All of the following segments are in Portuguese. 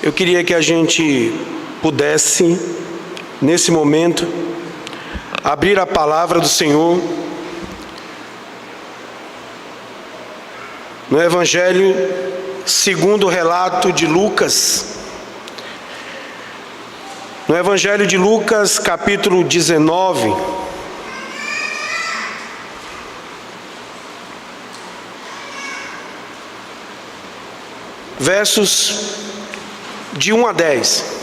Eu queria que a gente pudesse, nesse momento, abrir a palavra do Senhor no Evangelho segundo o relato de Lucas. No Evangelho de Lucas, capítulo 19, versos de 1 a 10.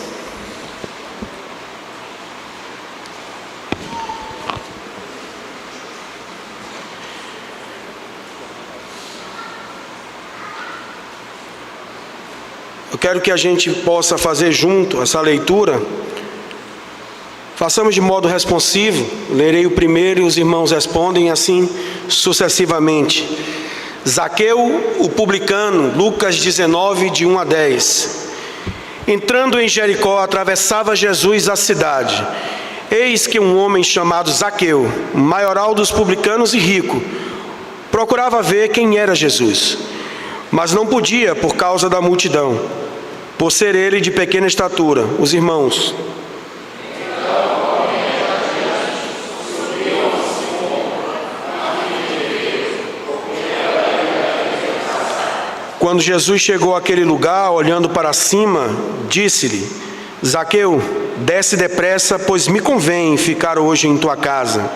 Eu quero que a gente possa fazer junto essa leitura. Façamos de modo responsivo. Lerei o primeiro e os irmãos respondem, assim sucessivamente. Zaqueu, o publicano, Lucas 19, de 1 a 10. Entrando em Jericó, atravessava Jesus a cidade. Eis que um homem chamado Zaqueu, maioral dos publicanos e rico, procurava ver quem era Jesus, mas não podia por causa da multidão, por ser ele de pequena estatura. Os irmãos. Quando Jesus chegou àquele lugar, olhando para cima, disse-lhe: Zaqueu, desce depressa, pois me convém ficar hoje em tua casa.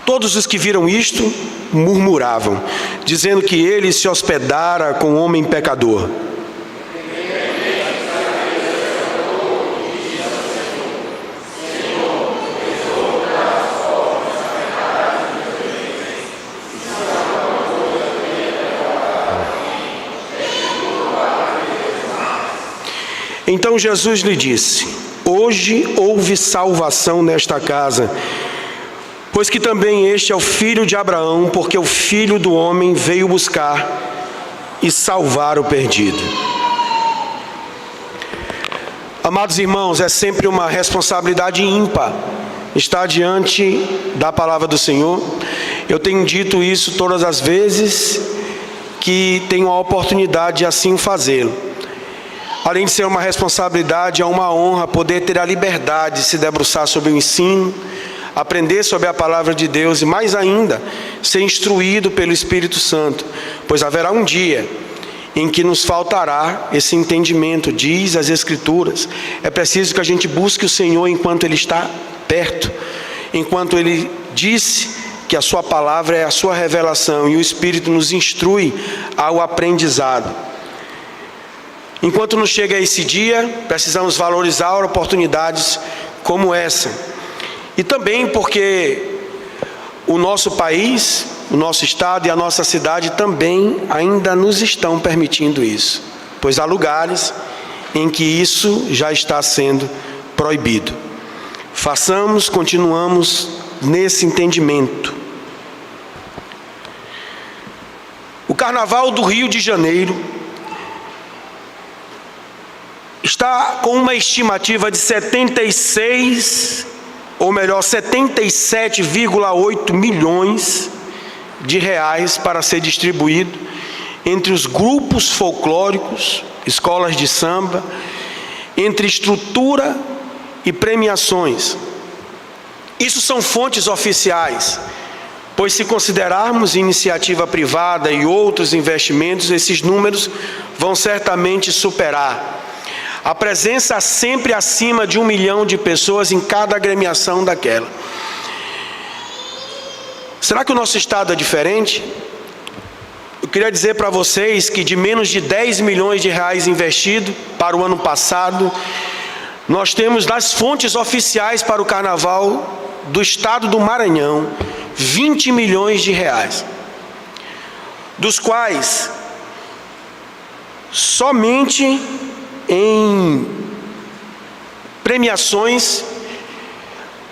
Todos os que viram isto murmuravam, dizendo que ele se hospedara com um homem pecador. Então Jesus lhe disse: hoje houve salvação nesta casa, pois que também este é o filho de Abraão, porque o Filho do Homem veio buscar e salvar o perdido. Amados irmãos, é sempre uma responsabilidade ímpar estar diante da palavra do Senhor. Eu tenho dito isso todas as vezes que tenho a oportunidade de assim fazê-lo. Além de ser uma responsabilidade, é uma honra poder ter a liberdade de se debruçar sobre o ensino, aprender sobre a palavra de Deus e, mais ainda, ser instruído pelo Espírito Santo, pois haverá um dia em que nos faltará esse entendimento, diz as Escrituras. É preciso que a gente busque o Senhor enquanto Ele está perto, enquanto Ele disse que a sua palavra é a sua revelação e o Espírito nos instrui ao aprendizado. Enquanto não chega esse dia, precisamos valorizar oportunidades como essa. E também porque o nosso país, o nosso estado e a nossa cidade também ainda nos estão permitindo isso, pois há lugares em que isso já está sendo proibido. Continuamos nesse entendimento. O Carnaval do Rio de Janeiro está com uma estimativa de 77,8 milhões de reais para ser distribuído entre os grupos folclóricos, escolas de samba, entre estrutura e premiações. Isso são fontes oficiais, pois se considerarmos iniciativa privada e outros investimentos, esses números vão certamente superar. A presença sempre acima de 1 milhão de pessoas em cada agremiação daquela. Será que o nosso estado é diferente? Eu queria dizer para vocês que de menos de 10 milhões de reais investido para o ano passado, nós temos das fontes oficiais para o carnaval do estado do Maranhão, 20 milhões de reais, dos quais somente em premiações,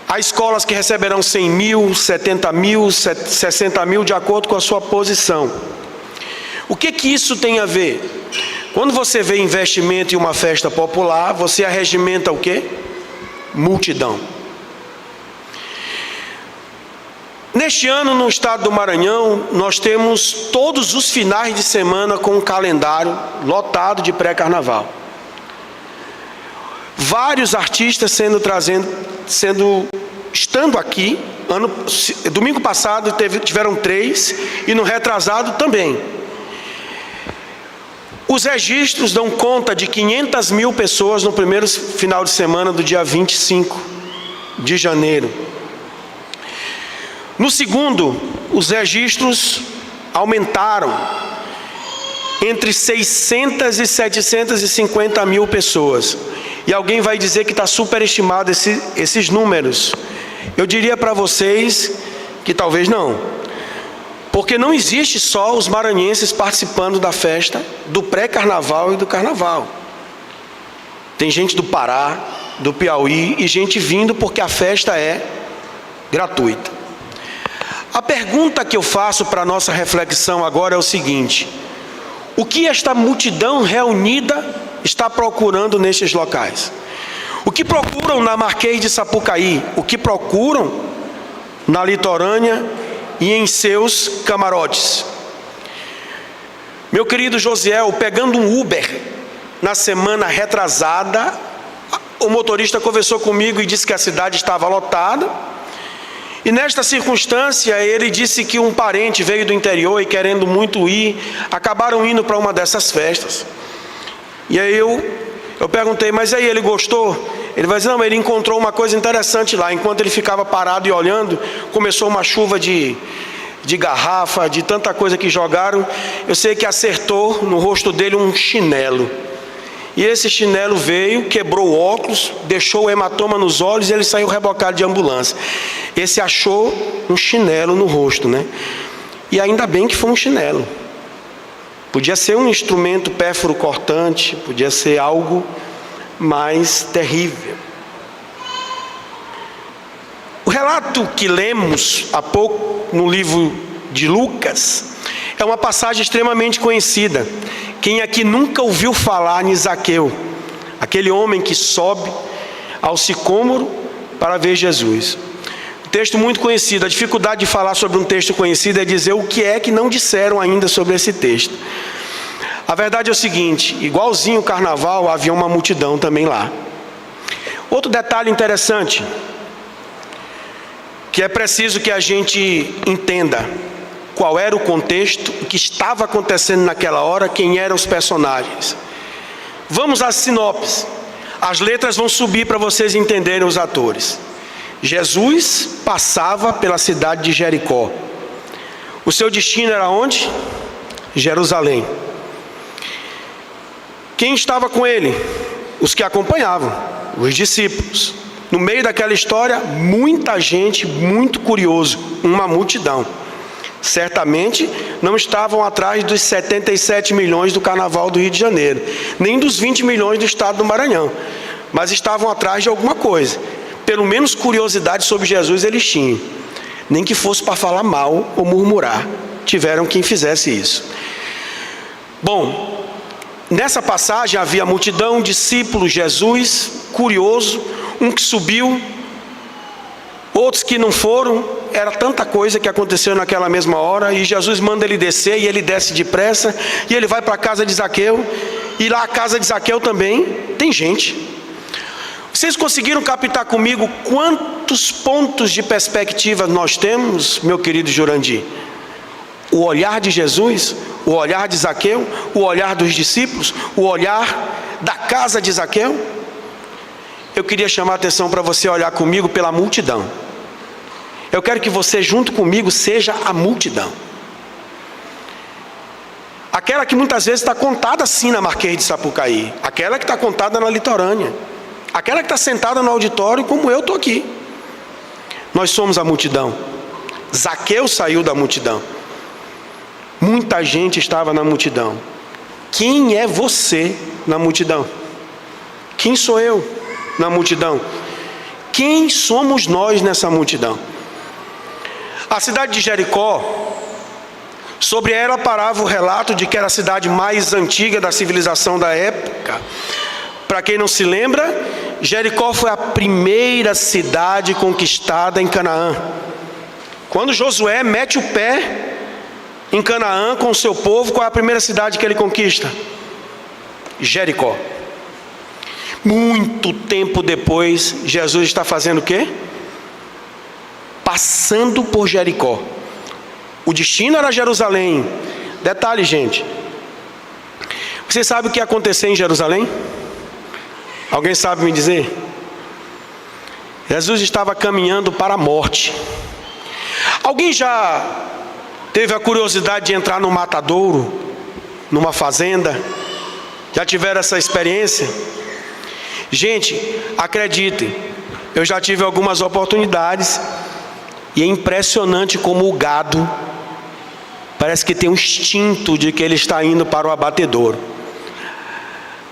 há escolas que receberão 100 mil, 70 mil, 60 mil, de acordo com a sua posição. O que isso tem a ver? Quando você vê investimento em uma festa popular, você arregimenta o quê? Multidão. este ano, no estado do Maranhão, nós temos todos os finais de semana com um calendário lotado de pré-carnaval. Vários artistas estando aqui. Domingo passado tiveram 3 e no retrasado também. Os registros dão conta de 500 mil pessoas no primeiro final de semana do dia 25 de janeiro. No segundo, os registros aumentaram entre 600 e 750 mil pessoas. E alguém vai dizer que está superestimado esses números. Eu diria para vocês que talvez não. Porque não existe só os maranhenses participando da festa, do pré-carnaval e do carnaval. Tem gente do Pará, do Piauí e gente vindo porque a festa é gratuita. A pergunta que eu faço para a nossa reflexão agora é o seguinte: o que esta multidão reunida está procurando nestes locais? O que procuram na Marquês de Sapucaí? O que procuram na litorânea e em seus camarotes? Meu querido Josiel, pegando um Uber na semana retrasada, o motorista conversou comigo e disse que a cidade estava lotada. E nesta circunstância, ele disse que um parente veio do interior e querendo muito ir, acabaram indo para uma dessas festas. E aí eu perguntei, mas aí ele gostou? Ele vai dizer, não, ele encontrou uma coisa interessante lá. Enquanto ele ficava parado e olhando, começou uma chuva de garrafa, de tanta coisa que jogaram. Eu sei que acertou no rosto dele um chinelo. E esse chinelo veio, quebrou o óculos, deixou o hematoma nos olhos e ele saiu rebocado de ambulância. Esse achou um chinelo no rosto, né? E ainda bem que foi um chinelo. Podia ser um instrumento pérfuro cortante, podia ser algo mais terrível. O relato que lemos há pouco no livro de Lucas é uma passagem extremamente conhecida. Quem aqui nunca ouviu falar em Zaqueu, aquele homem que sobe ao sicômoro para ver Jesus? Um texto muito conhecido. A dificuldade de falar sobre um texto conhecido é dizer o que é que não disseram ainda sobre esse texto. A verdade é o seguinte: igualzinho o carnaval, havia uma multidão também lá. Outro detalhe interessante, que é preciso que a gente entenda qual era o contexto, o que estava acontecendo naquela hora, quem eram os personagens. Vamos às sinopses. As letras vão subir para vocês entenderem os atores. Jesus passava pela cidade de Jericó. O seu destino era onde? Jerusalém. Quem estava com ele? Os que acompanhavam, os discípulos. No meio daquela história, muita gente, muito curioso, uma multidão. Certamente não estavam atrás dos 77 milhões do Carnaval do Rio de Janeiro, nem dos 20 milhões do estado do Maranhão, mas estavam atrás de alguma coisa. Pelo menos curiosidade sobre Jesus eles tinham, nem que fosse para falar mal ou murmurar. Tiveram quem fizesse isso. Bom, nessa passagem havia multidão, discípulos, Jesus, curioso, um que subiu, outros que não foram. Era tanta coisa que aconteceu naquela mesma hora, e Jesus manda ele descer, e ele desce depressa, e ele vai para a casa de Zaqueu, e lá a casa de Zaqueu também tem gente. Vocês conseguiram captar comigo quantos pontos de perspectiva nós temos, meu querido Jurandir? O olhar de Jesus, o olhar de Zaqueu, o olhar dos discípulos, o olhar da casa de Zaqueu. Eu queria chamar a atenção para você olhar comigo pela multidão. Eu quero que você junto comigo seja a multidão. Aquela que muitas vezes está contada assim na Marquês de Sapucaí. Aquela que está contada na litorânea. Aquela que está sentada no auditório como eu estou aqui. Nós somos a multidão. Zaqueu saiu da multidão. Muita gente estava na multidão. Quem é você na multidão? Quem sou eu na multidão? Quem somos nós nessa multidão? A cidade de Jericó, sobre ela parava o relato de que era a cidade mais antiga da civilização da época. Para quem não se lembra, Jericó foi a primeira cidade conquistada em Canaã. Quando Josué mete o pé em Canaã com o seu povo, qual é a primeira cidade que ele conquista? Jericó. Muito tempo depois, Jesus está fazendo o quê? Passando por Jericó. O destino era Jerusalém. Detalhe, gente. Você sabe o que ia acontecer em Jerusalém? Alguém sabe me dizer? Jesus estava caminhando para a morte. Alguém já teve a curiosidade de entrar no matadouro, numa fazenda? Já tiveram essa experiência? Gente, acreditem, eu já tive algumas oportunidades e é impressionante como o gado parece que tem um instinto de que ele está indo para o abatedouro.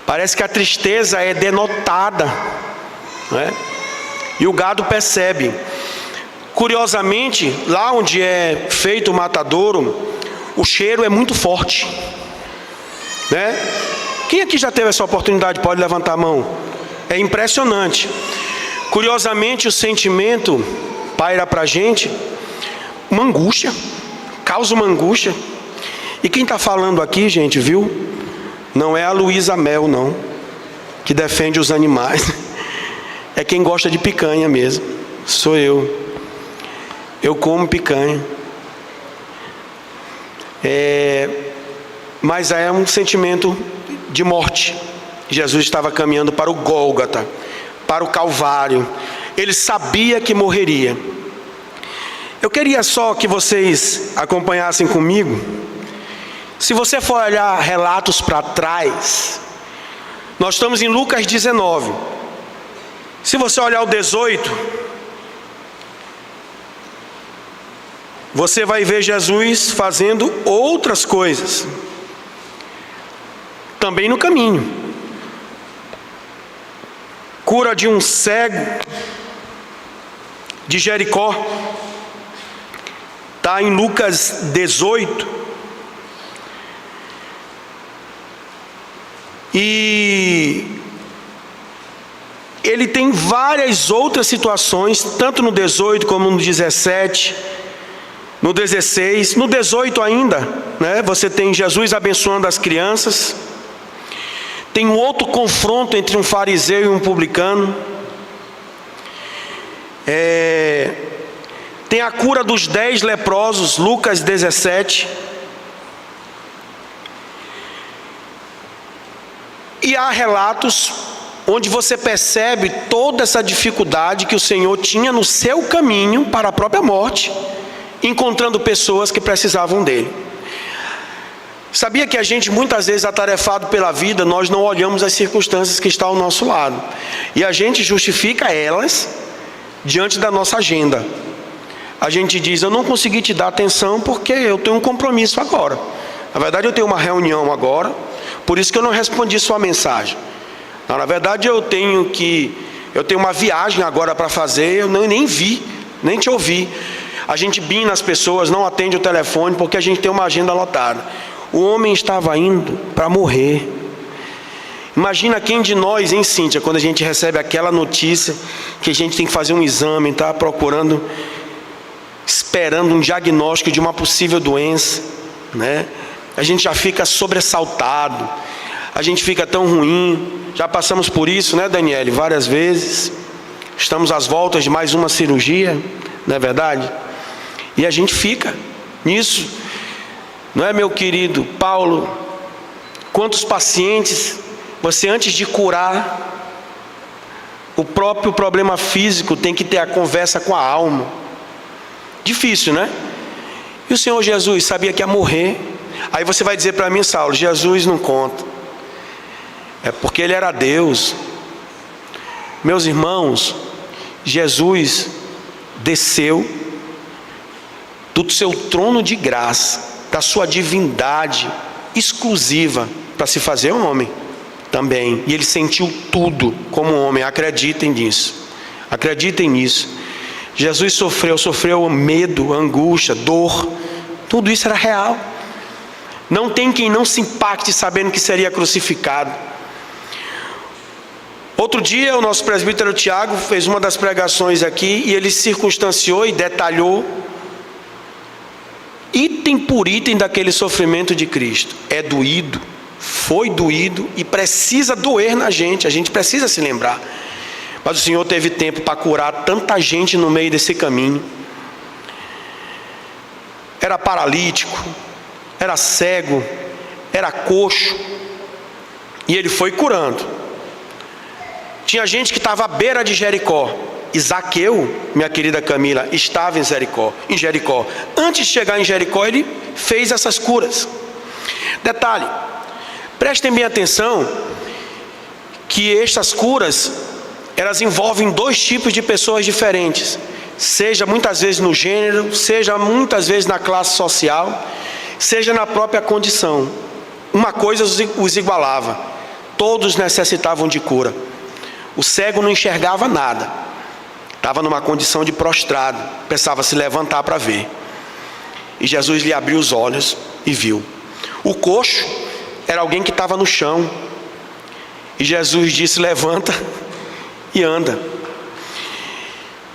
Parece que a tristeza é denotada, não é? E o gado percebe. Curiosamente, lá onde é feito o matadouro, o cheiro é muito forte, né? Quem aqui já teve essa oportunidade pode levantar a mão. É impressionante. Curiosamente, o sentimento paira para a gente uma angústia, causa uma angústia. E quem está falando aqui, gente, viu? Não é a Luísa Mel, não, que defende os animais. É quem gosta de picanha mesmo. Sou eu. Eu como picanha. Mas é um sentimento de morte. Jesus estava caminhando para o Gólgota, para o Calvário. Ele sabia que morreria. Eu queria só que vocês acompanhassem comigo. Se você for olhar relatos para trás, nós estamos em Lucas 19. Se você olhar o 18, você vai ver Jesus fazendo outras coisas, também no caminho. Cura de um cego de Jericó, está em Lucas 18. E ele tem várias outras situações, tanto no 18 como no 17, no 16, no 18 ainda, né? Você tem Jesus abençoando as crianças. Tem um outro confronto entre um fariseu e um publicano. Tem a cura dos 10 leprosos, Lucas 17. E há relatos onde você percebe toda essa dificuldade que o Senhor tinha no seu caminho para a própria morte, encontrando pessoas que precisavam dele. Sabia que a gente, muitas vezes, atarefado pela vida, nós não olhamos as circunstâncias que estão ao nosso lado. E a gente justifica elas diante da nossa agenda. A gente diz, eu não consegui te dar atenção porque eu tenho um compromisso agora. Na verdade, eu tenho uma reunião agora, por isso que eu não respondi sua mensagem. Não, na verdade, eu tenho uma viagem agora para fazer, eu nem vi, nem te ouvi. A gente bina as pessoas, não atende o telefone porque a gente tem uma agenda lotada. O homem estava indo para morrer. Imagina quem de nós, hein, Cíntia, quando a gente recebe aquela notícia que a gente tem que fazer um exame, está procurando, esperando um diagnóstico de uma possível doença, né? A gente já fica sobressaltado, a gente fica tão ruim. Já passamos por isso, né, Daniele, várias vezes. Estamos às voltas de mais uma cirurgia, não é verdade? E a gente fica nisso. Não é, meu querido Paulo? Quantos pacientes você, antes de curar o próprio problema físico, tem que ter a conversa com a alma? Difícil, né? E o Senhor Jesus sabia que ia morrer. Aí você vai dizer para mim, Saulo, Jesus não conta. É porque ele era Deus. Meus irmãos, Jesus desceu do seu trono de graça, da sua divindade exclusiva, para se fazer homem também. E ele sentiu tudo como homem. Acreditem nisso. Acreditem nisso. Jesus sofreu medo, angústia, dor. Tudo isso era real. Não tem quem não se impacte sabendo que seria crucificado. Outro dia o nosso presbítero Tiago fez uma das pregações aqui e ele circunstanciou e detalhou item por item daquele sofrimento de Cristo. É doído, foi doído e precisa doer na gente, a gente precisa se lembrar. Mas o Senhor teve tempo para curar tanta gente no meio desse caminho. Era paralítico, era cego, era coxo, e Ele foi curando. Tinha gente que estava à beira de Jericó, e Zaqueu, minha querida Camila, estava em Jericó. Antes de chegar em Jericó, ele fez essas curas. Detalhe, prestem bem atenção, que estas curas, elas envolvem dois tipos de pessoas diferentes. Seja muitas vezes no gênero, seja muitas vezes na classe social, seja na própria condição. Uma coisa os igualava: todos necessitavam de cura. O cego não enxergava nada, estava numa condição de prostrado, precisava se levantar para ver. E Jesus lhe abriu os olhos e viu. O coxo era alguém que estava no chão, e Jesus disse: levanta e anda.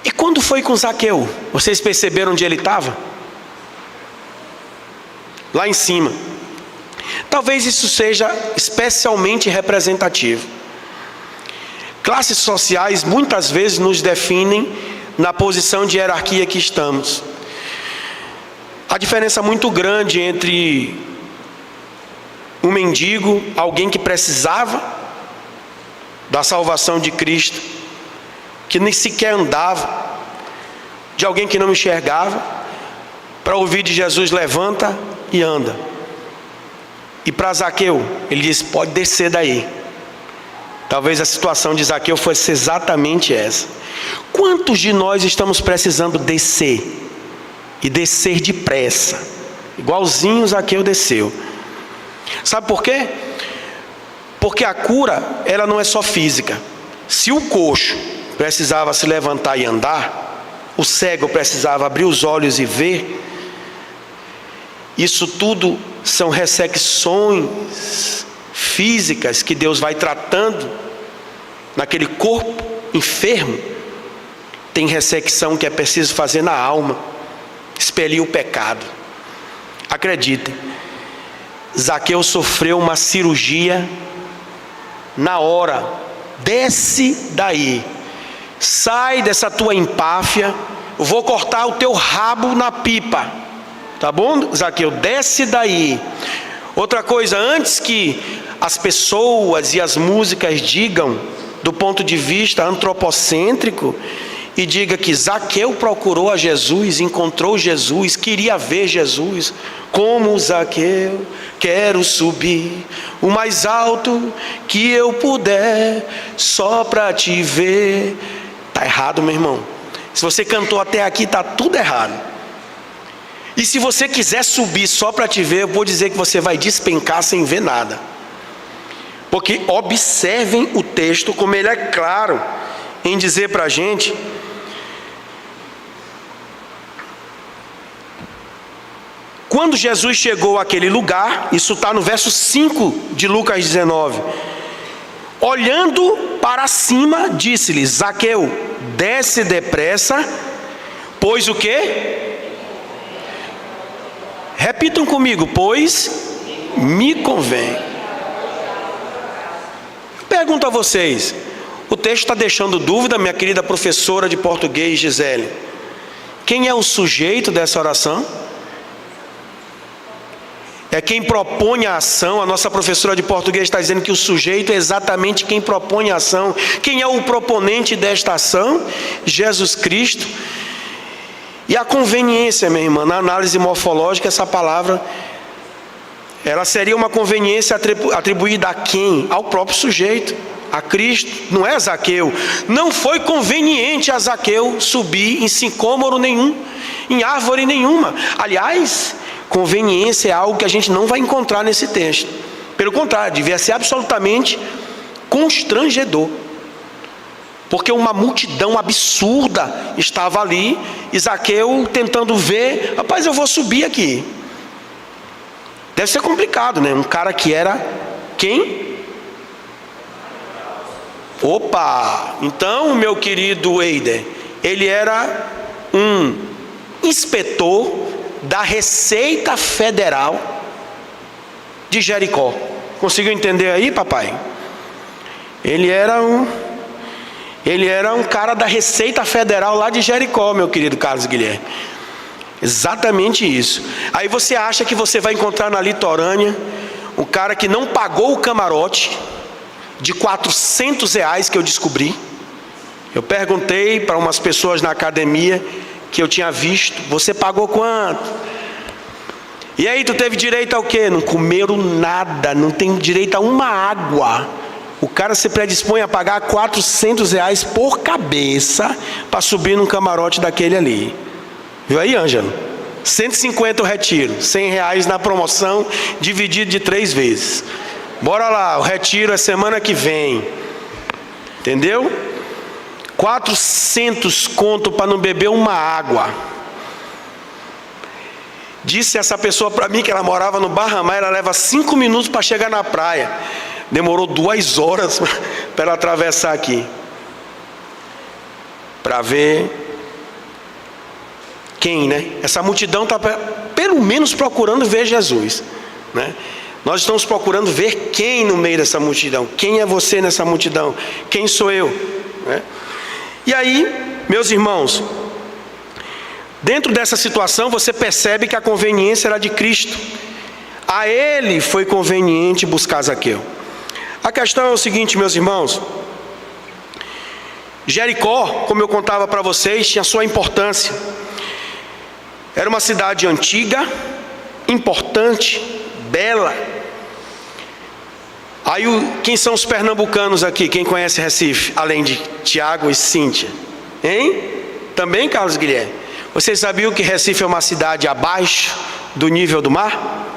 E quando foi com Zaqueu? Vocês perceberam onde ele estava? Lá em cima. Talvez isso seja especialmente representativo. Classes sociais muitas vezes nos definem na posição de hierarquia que estamos. A diferença muito grande entre um mendigo, alguém que precisava da salvação de Cristo, que nem sequer andava, de alguém que não enxergava, para ouvir de Jesus: levanta e anda. E para Zaqueu, ele disse: pode descer daí. Talvez a situação de Zaqueu fosse exatamente essa. Quantos de nós estamos precisando descer? E descer depressa, igualzinho Zaqueu desceu. Sabe por quê? Porque a cura, ela não é só física. Se o coxo precisava se levantar e andar, o cego precisava abrir os olhos e ver, isso tudo são ressecções físicas que Deus vai tratando naquele corpo enfermo. Tem ressecção que é preciso fazer na alma, expelir o pecado. Acreditem, Zaqueu sofreu uma cirurgia na hora. Desce daí, sai dessa tua empáfia, eu vou cortar o teu rabo na pipa, tá bom, Zaqueu? Desce daí. Outra coisa, antes que as pessoas e as músicas digam, do ponto de vista antropocêntrico, e diga que Zaqueu procurou a Jesus, encontrou Jesus, queria ver Jesus, como Zaqueu, quero subir o mais alto que eu puder, só para te ver. Está errado, meu irmão. Se você cantou até aqui, está tudo errado. E se você quiser subir só para te ver, eu vou dizer que você vai despencar sem ver nada. Porque observem o texto, como ele é claro em dizer para a gente. Quando Jesus chegou àquele lugar, isso está no verso 5 de Lucas 19. Olhando para cima, disse-lhe: Zaqueu, desce depressa, pois o quê? Repitam comigo: pois me convém. Pergunto a vocês, o texto está deixando dúvida, minha querida professora de português Gisele? Quem é o sujeito dessa oração? É quem propõe a ação. A nossa professora de português está dizendo que o sujeito é exatamente quem propõe a ação. Quem é o proponente desta ação? Jesus Cristo. E a conveniência, minha irmã, na análise morfológica, essa palavra, ela seria uma conveniência atribuída a quem? Ao próprio sujeito, a Cristo. Não é Zaqueu. Não foi conveniente a Zaqueu subir em sicômoro nenhum, em árvore nenhuma. Aliás, conveniência é algo que a gente não vai encontrar nesse texto. Pelo contrário, devia ser absolutamente constrangedor. Porque uma multidão absurda estava ali, e Zaqueu tentando ver: rapaz, eu vou subir aqui. Deve ser complicado, né? Um cara que era quem? Opa! Então, meu querido Eider, ele era um inspetor da Receita Federal de Jericó. Conseguiu entender aí, papai? Ele era um cara da Receita Federal lá de Jericó, meu querido Carlos Guilherme. Exatamente isso. Aí você acha que você vai encontrar na litorânea um cara que não pagou o camarote de R$400 que eu descobri. Eu perguntei para umas pessoas na academia que eu tinha visto: você pagou quanto? E aí, tu teve direito ao quê? Não comeram nada, não tem direito a uma água. O cara se predispõe a pagar R$400 por cabeça para subir num camarote daquele ali. Viu aí, Ângelo? 150 o retiro, R$100 na promoção, dividido de 3 vezes. Bora lá, o retiro é semana que vem. Entendeu? 400 conto para não beber uma água. Disse essa pessoa para mim que ela morava no Barramar, ela leva 5 minutos para chegar na praia. Demorou 2 horas para ela atravessar aqui. Para ver quem, né? Essa multidão está pelo menos procurando ver Jesus, né? Nós estamos procurando ver quem no meio dessa multidão. Quem é você nessa multidão? Quem sou eu? Né? E aí, meus irmãos, dentro dessa situação você percebe que a conveniência era de Cristo. A ele foi conveniente buscar Zaqueu. A questão é o seguinte, meus irmãos: Jericó, como eu contava para vocês, tinha sua importância. Era uma cidade antiga, importante, bela. Aí, quem são os pernambucanos aqui? Quem conhece Recife, além de Tiago e Cíntia? Hein? Também, Carlos Guilherme? Vocês sabiam que Recife é uma cidade abaixo do nível do mar?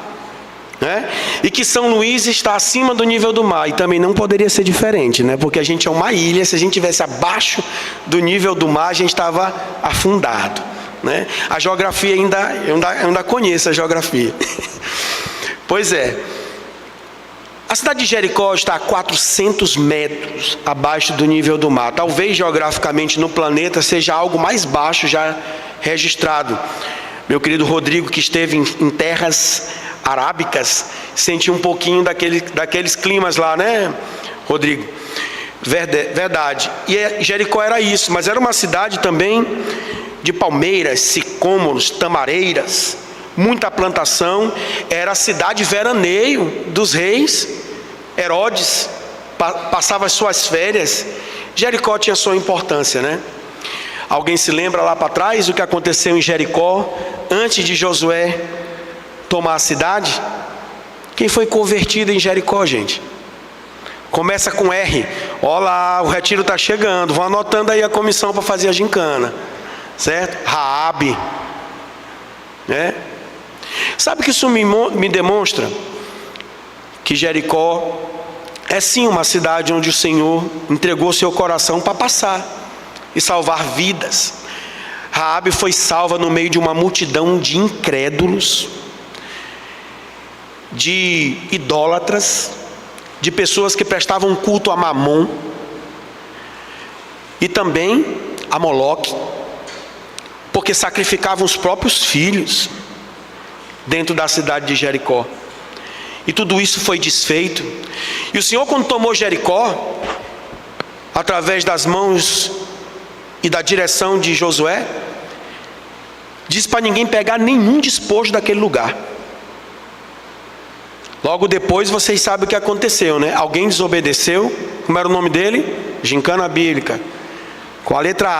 Né? E que São Luís está acima do nível do mar. E também não poderia ser diferente, né? Porque a gente é uma ilha. Se a gente estivesse abaixo do nível do mar, a gente estava afundado, né? A geografia eu ainda conheço a geografia. Pois é. A cidade de Jericó está a 400 metros abaixo do nível do mar. Talvez geograficamente no planeta seja algo mais baixo já registrado. Meu querido Rodrigo, que esteve em terras arábicas, sentiu um pouquinho daqueles climas lá, né, Rodrigo? Verdade. E Jericó era isso, mas era uma cidade também de palmeiras, sicômoros, tamareiras, muita plantação. Era a cidade veraneio dos reis. Herodes passava as suas férias. Jericó tinha sua importância, né? Alguém se lembra lá para trás o que aconteceu em Jericó antes de Josué tomar a cidade? Quem foi convertido em Jericó, gente? Começa com R. Olá, o retiro está chegando. Vão anotando aí a comissão para fazer a gincana, certo? Raabe, né? Sabe que isso me demonstra que Jericó é sim uma cidade onde o Senhor entregou seu coração para passar e salvar vidas. Raabe foi salva no meio de uma multidão de incrédulos, de idólatras, de pessoas que prestavam culto a Mamon e também a Moloque, porque sacrificavam os próprios filhos dentro da cidade de Jericó. E tudo isso foi desfeito. E o Senhor, quando tomou Jericó, através das mãos e da direção de Josué, disse para ninguém pegar nenhum despojo daquele lugar. Logo depois vocês sabem o que aconteceu, né? Alguém desobedeceu. Como era o nome dele? Gincana bíblica. Com a letra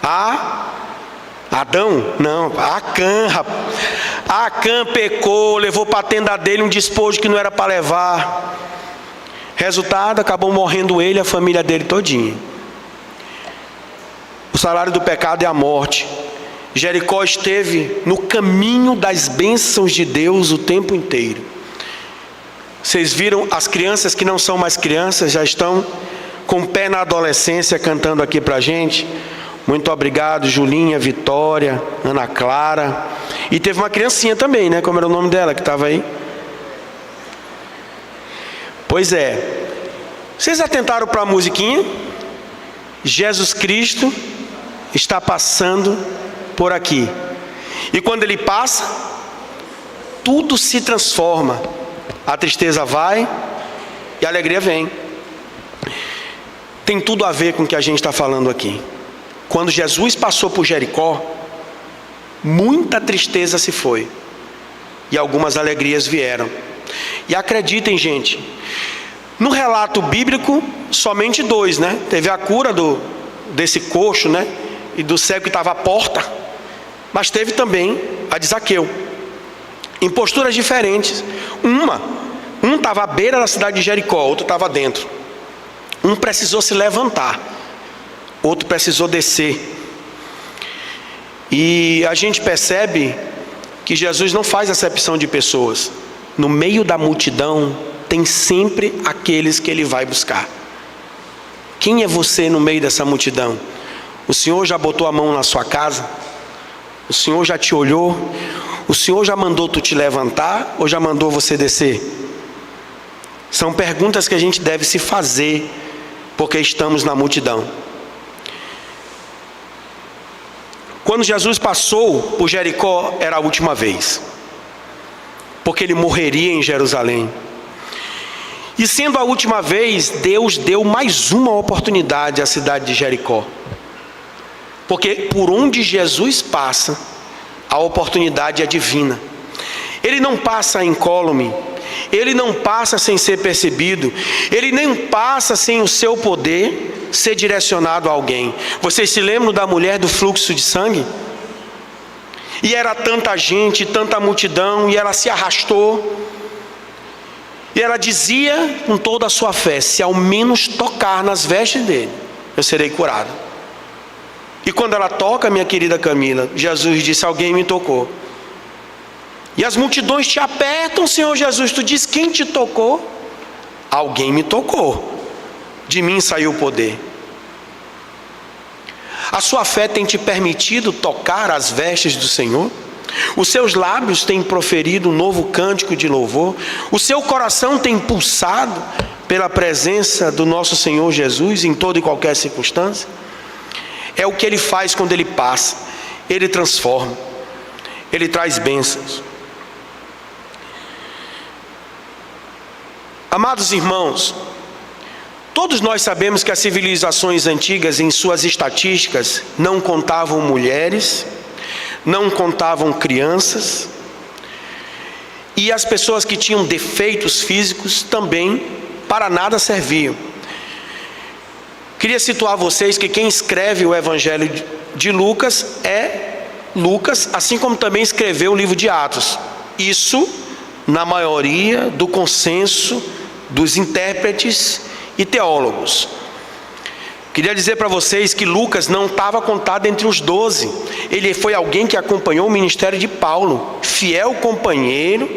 A. Adão? Não, Acã. Acã pecou, levou para a tenda dele um despojo que não era para levar. Resultado, acabou morrendo ele e a família dele todinha. O salário do pecado é a morte. Jericó esteve no caminho das bênçãos de Deus o tempo inteiro. Vocês viram as crianças que não são mais crianças, já estão com o pé na adolescência cantando aqui para a gente. Muito obrigado, Julinha, Vitória, Ana Clara. E teve uma criancinha também, né? Como era o nome dela que estava aí? Pois é. Vocês atentaram para a musiquinha? Jesus Cristo está passando por aqui. E quando ele passa, tudo se transforma. A tristeza vai e a alegria vem. Tem tudo a ver com o que a gente está falando aqui. Quando Jesus passou por Jericó, muita tristeza se foi e algumas alegrias vieram. E acreditem, gente, no relato bíblico, somente 2, né? Teve a cura desse coxo, né? E do cego que estava à porta. Mas teve também a de Zaqueu, em posturas diferentes. Um estava à beira da cidade de Jericó, outro estava dentro. Um precisou se levantar, outro precisou descer. E a gente percebe que Jesus não faz acepção de pessoas. No meio da multidão tem sempre aqueles que ele vai buscar. Quem é você no meio dessa multidão? O Senhor já botou a mão na sua casa? O Senhor já te olhou? O Senhor já mandou tu te levantar ou já mandou você descer? São perguntas que a gente deve se fazer, porque estamos na multidão. Quando Jesus passou por Jericó, era a última vez, porque ele morreria em Jerusalém. E sendo a última vez, Deus deu mais uma oportunidade à cidade de Jericó. Porque por onde Jesus passa, a oportunidade é divina. Ele não passa incólume, ele não passa sem ser percebido, ele nem passa sem o seu poder ser direcionado a alguém. Vocês se lembram da mulher do fluxo de sangue? E era tanta gente, tanta multidão, e ela se arrastou. E ela dizia com toda a sua fé: se ao menos tocar nas vestes dele, eu serei curado. E quando ela toca, minha querida Camila, Jesus disse: alguém me tocou. E as multidões te apertam, Senhor Jesus. Tu diz: quem te tocou? Alguém me tocou. De mim saiu o poder. A sua fé tem te permitido tocar as vestes do Senhor? Os seus lábios têm proferido um novo cântico de louvor? O seu coração tem pulsado pela presença do nosso Senhor Jesus em toda e qualquer circunstância? É o que Ele faz quando Ele passa. Ele transforma, Ele traz bênçãos. Amados irmãos, todos nós sabemos que as civilizações antigas, em suas estatísticas, não contavam mulheres, não contavam crianças, e as pessoas que tinham defeitos físicos também para nada serviam. Queria situar vocês que quem escreve o Evangelho de Lucas é Lucas, assim como também escreveu o livro de Atos. Isso na maioria do consenso dos intérpretes e teólogos. Queria dizer para vocês que Lucas não estava contado entre os 12. Ele foi alguém que acompanhou o ministério de Paulo, fiel companheiro,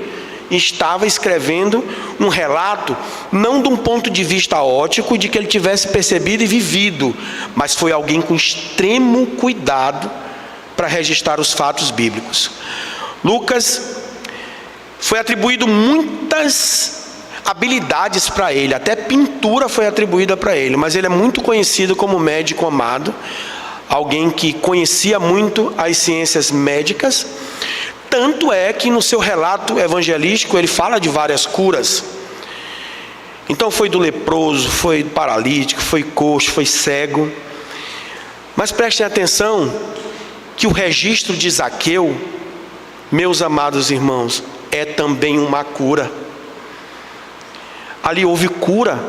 e estava escrevendo um relato, não de um ponto de vista ótico, de que ele tivesse percebido e vivido, mas foi alguém com extremo cuidado para registrar os fatos bíblicos. Lucas foi atribuído muitas habilidades para ele, até pintura foi atribuída para ele, mas ele é muito conhecido como médico amado, alguém que conhecia muito as ciências médicas. Tanto é que no seu relato evangelístico ele fala de várias curas. Então foi do leproso, foi do paralítico, foi coxo, foi cego. Mas prestem atenção que o registro de Zaqueu, meus amados irmãos, é também uma cura. Ali houve cura.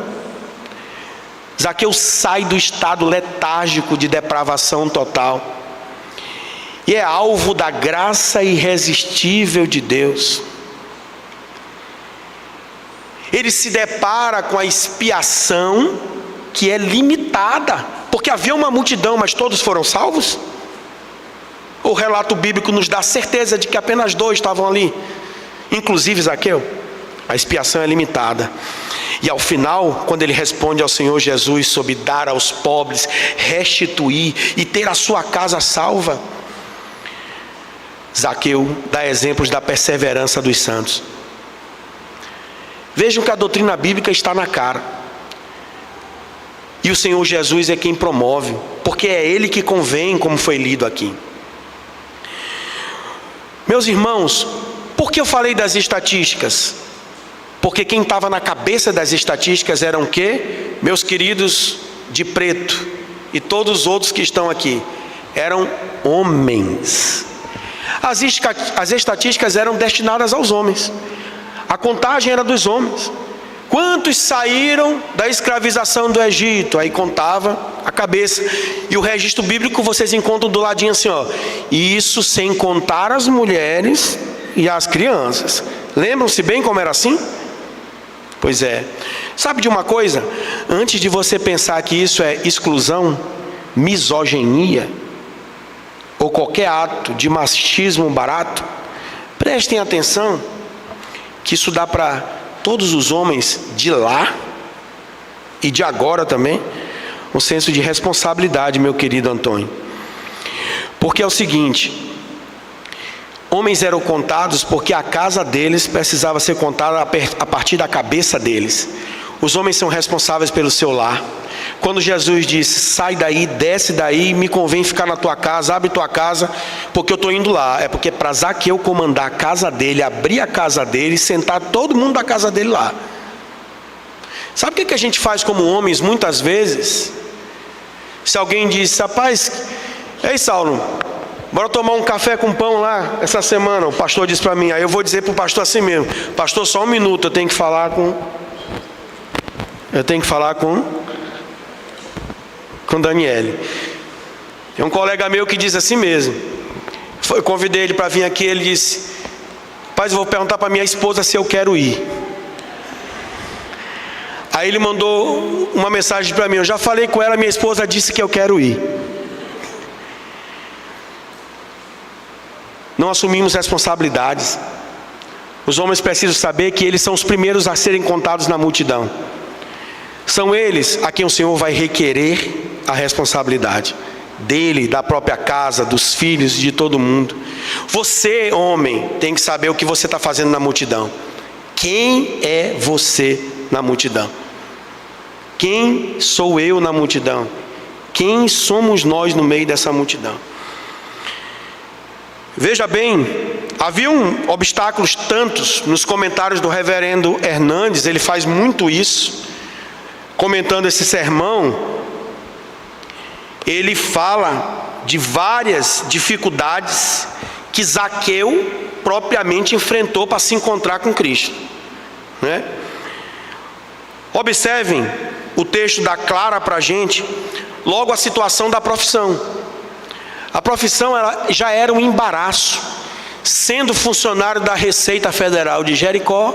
Zaqueu sai do estado letárgico de depravação total e é alvo da graça irresistível de Deus. Ele se depara com a expiação que é limitada, porque havia uma multidão, mas todos foram salvos? O relato bíblico nos dá certeza de que apenas 2 estavam ali, inclusive Zaqueu. A expiação é limitada. E ao final, quando ele responde ao Senhor Jesus sobre dar aos pobres, restituir e ter a sua casa salva, Zaqueu dá exemplos da perseverança dos santos. Vejam que a doutrina bíblica está na cara. E o Senhor Jesus é quem promove, porque é Ele que convém, como foi lido aqui. Meus irmãos, por que eu falei das estatísticas? Porque quem estava na cabeça das estatísticas eram o quê? Meus queridos de preto e todos os outros que estão aqui, eram homens. As estatísticas eram destinadas aos homens. A contagem era dos homens. Quantos saíram da escravização do Egito? Aí contava a cabeça. E o registro bíblico vocês encontram do ladinho assim, ó. Isso sem contar as mulheres e as crianças. Lembram-se bem como era assim? Pois é. Sabe de uma coisa? Antes de você pensar que isso é exclusão, misoginia ou qualquer ato de machismo barato, prestem atenção que isso dá para todos os homens de lá e de agora também um senso de responsabilidade, meu querido Antônio. Porque é o seguinte, homens eram contados porque a casa deles precisava ser contada a partir da cabeça deles. Os homens são responsáveis pelo seu lar. Quando Jesus disse, sai daí, desce daí, me convém ficar na tua casa, abre tua casa, porque eu estou indo lá. É porque para Zaqueu comandar a casa dele, abrir a casa dele e sentar todo mundo da casa dele lá. Sabe o que a gente faz como homens muitas vezes? Se alguém diz, rapaz, ei Saulo, bora tomar um café com pão lá essa semana, o pastor disse para mim, aí eu vou dizer para o pastor assim mesmo, pastor, só um minuto, eu tenho que falar com Daniele. Tem um colega meu que diz assim mesmo. Eu convidei ele para vir aqui, ele disse, rapaz, eu vou perguntar para minha esposa se eu quero ir. Aí ele mandou uma mensagem para mim, eu já falei com ela, minha esposa disse que eu quero ir. Não assumimos responsabilidades. Os homens precisam saber que eles são os primeiros a serem contados na multidão. São eles a quem o Senhor vai requerer a responsabilidade dele, da própria casa, dos filhos, de todo mundo. Você, homem, tem que saber o que você está fazendo na multidão. Quem é você na multidão? Quem sou eu na multidão? Quem somos nós no meio dessa multidão? Veja bem, haviam obstáculos tantos nos comentários do reverendo Hernandes, ele faz muito isso, comentando esse sermão. Ele fala de várias dificuldades que Zaqueu propriamente enfrentou para se encontrar com Cristo, né? Observem, o texto dá clara para a gente logo a situação da profissão. A profissão ela já era um embaraço. Sendo funcionário da Receita Federal de Jericó,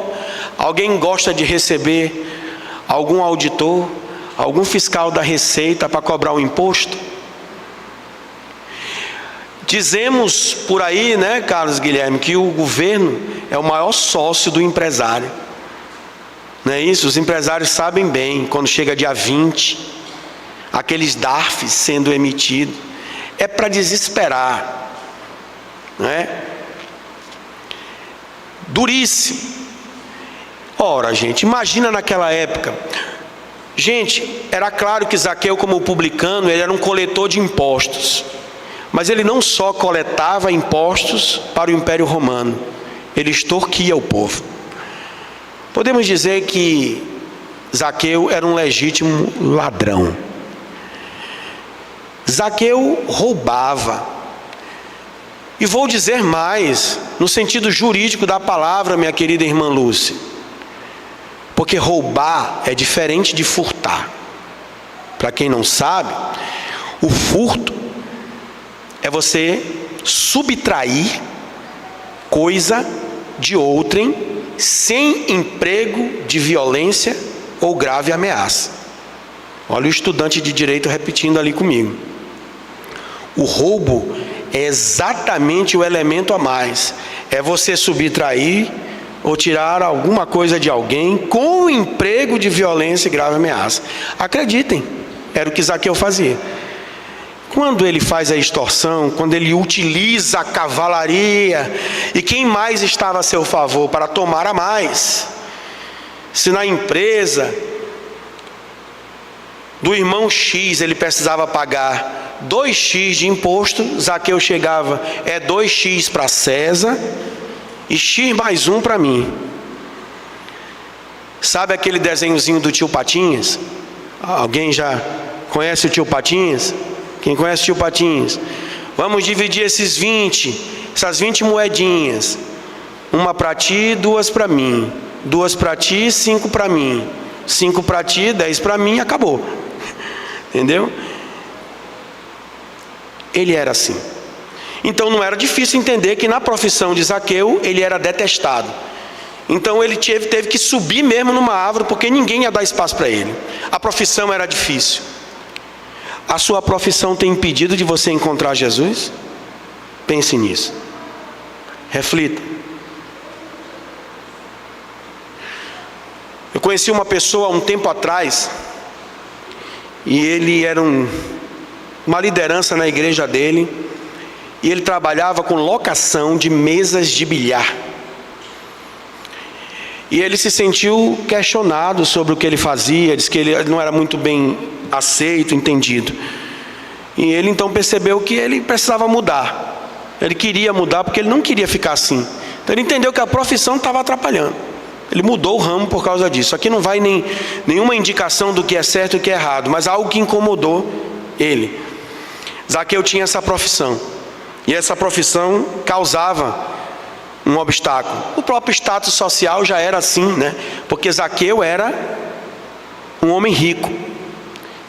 alguém gosta de receber algum auditor, algum fiscal da Receita para cobrar um imposto? Dizemos por aí, né, Carlos Guilherme, que o governo é o maior sócio do empresário. Não é isso? Os empresários sabem bem, quando chega dia 20, aqueles DARFs sendo emitidos, é para desesperar, não é? Duríssimo. Ora, gente, imagina naquela época. Gente, era claro que Zaqueu, como publicano, ele era um coletor de impostos. Mas ele não só coletava impostos para o Império Romano, ele extorquia o povo. Podemos dizer que Zaqueu era um legítimo ladrão. Zaqueu roubava. E vou dizer mais, no sentido jurídico da palavra, minha querida irmã Lúcia. Porque roubar é diferente de furtar. Para quem não sabe, o furto é você subtrair coisa de outrem sem emprego de violência ou grave ameaça. Olha o estudante de direito repetindo ali comigo. O roubo é exatamente o elemento a mais. É você subtrair ou tirar alguma coisa de alguém com o emprego de violência e grave ameaça. Acreditem, era o que Zaqueu fazia. Quando ele faz a extorsão, quando ele utiliza a cavalaria, e quem mais estava a seu favor para tomar a mais? Se na empresa do irmão X ele precisava pagar 2x de imposto, Zaqueu chegava, 2x para César e x mais 1 para mim. Sabe aquele desenhozinho do tio Patinhas? Alguém já conhece o tio Patinhas? Quem conhece o tio Patinhas? Vamos dividir essas 20 moedinhas. Uma para ti, 2 para mim. 2 para ti, 5 para mim. 5 para ti, 10 para mim, acabou. Entendeu? Ele era assim. Então não era difícil entender que na profissão de Zaqueu ele era detestado. Então ele teve que subir mesmo numa árvore, porque ninguém ia dar espaço para ele. A profissão era difícil. A sua profissão tem impedido de você encontrar Jesus? Pense nisso. Reflita. Eu conheci uma pessoa há um tempo atrás, e ele era uma liderança na igreja dele, e ele trabalhava com locação de mesas de bilhar. E ele se sentiu questionado sobre o que ele fazia, disse que ele não era muito bem aceito, entendido. E ele então percebeu que ele precisava mudar. Ele queria mudar porque ele não queria ficar assim. Então ele entendeu que a profissão estava atrapalhando. Ele mudou o ramo por causa disso. Aqui não vai nenhuma indicação do que é certo e o que é errado, mas algo que incomodou ele. Zaqueu tinha essa profissão. E essa profissão causava um obstáculo. O próprio status social já era assim, né? Porque Zaqueu era um homem rico.